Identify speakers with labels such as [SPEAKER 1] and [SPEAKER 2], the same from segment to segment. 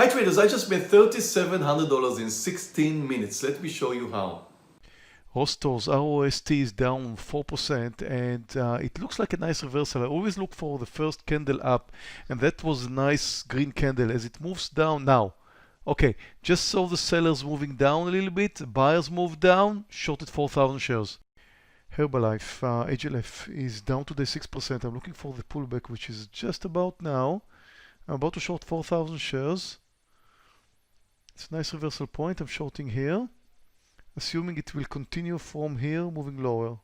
[SPEAKER 1] Hi traders, I just made $3,700 in 16 minutes. Let me show you how.
[SPEAKER 2] Rostor's ROST is down 4% and it looks like a nice reversal. I always look for the first candle up, and that was a nice green candle as it moves down now. Okay, just saw the sellers moving down a little bit, buyers moved down, shorted 4,000 shares. Herbalife, HLF is down today 6%. I'm looking for the pullback, which is just about now. I'm about to short 4,000 shares. It's a nice reversal point. I'm shorting here, assuming it will continue from here, moving lower.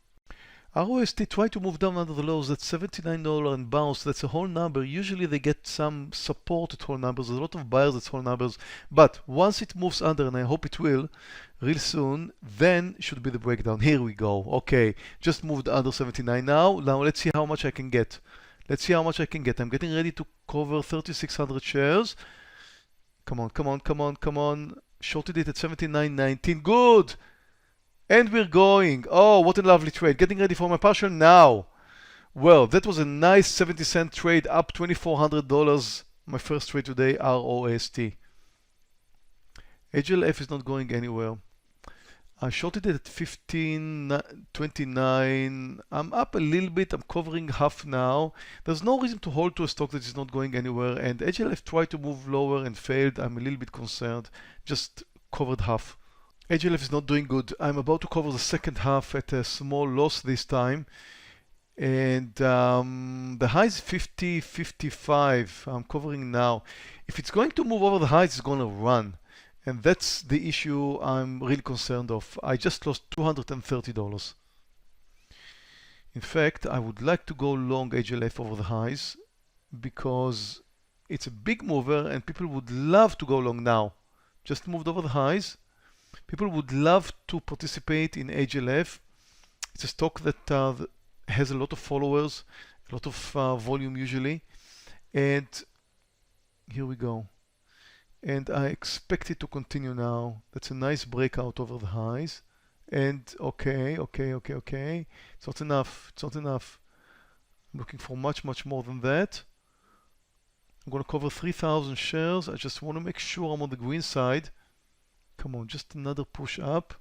[SPEAKER 2] ROST tried to move down under the lows. That's $79 and bounce. That's a whole number. Usually they get some support at whole numbers. There's a lot of buyers at whole numbers. But once it moves under, and I hope it will real soon, then should be the breakdown. Here we go. Okay, just moved under 79 now. Now let's see how much I can get. Let's see how much I can get. I'm getting ready to cover 3,600 shares. Come on, come on, come on, come on. Shorted it at 79.19. Good! And we're going. Oh, what a lovely trade. Getting ready for my partial now. Well, that was a nice 70-cent trade, up $2,400. My first trade today, ROST. HLF is not going anywhere. I shorted it at 15.29. I'm up a little bit. I'm covering half now. There's no reason to hold to a stock that is not going anywhere. And HLF tried to move lower and failed. I'm a little bit concerned. Just covered half. HLF is not doing good. I'm about to cover the second half at a small loss this time. And the high is 50.55. I'm covering now. If it's going to move over the highs, it's going to run. And that's the issue I'm really concerned of. I just lost $230. In fact, I would like to go long HLF over the highs because it's a big mover and people would love to go long now. Just moved over the highs. People would love to participate in HLF. It's a stock that has a lot of followers, a lot of volume usually. And here we go. And I expect it to continue now. That's a nice breakout over the highs. And okay. It's not enough. It's not enough. I'm looking for much more than that. I'm going to cover 3,000 shares. I just want to make sure I'm on the green side. Come on, just another push up.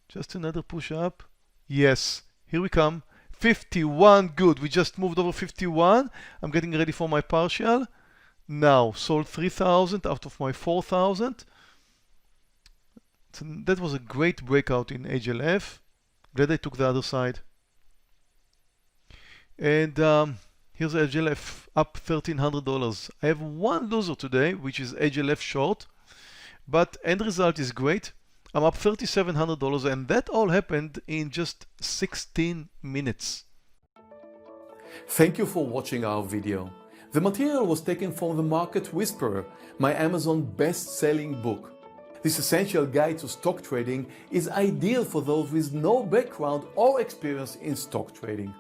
[SPEAKER 2] Just another push up. Yes, here we come. 51, good. We just moved over 51. I'm getting ready for my partial. Now, sold 3,000 out of my 4,000. So that was a great breakout in HLF. Glad I took the other side. And here's HLF up $1,300. I have one loser today, which is HLF short. But end result is great. I'm up $3,700, and that all happened in just 16 minutes.
[SPEAKER 1] Thank you for watching our video. The material was taken from The Market Whisperer, my Amazon best-selling book. This essential guide to stock trading is ideal for those with no background or experience in stock trading.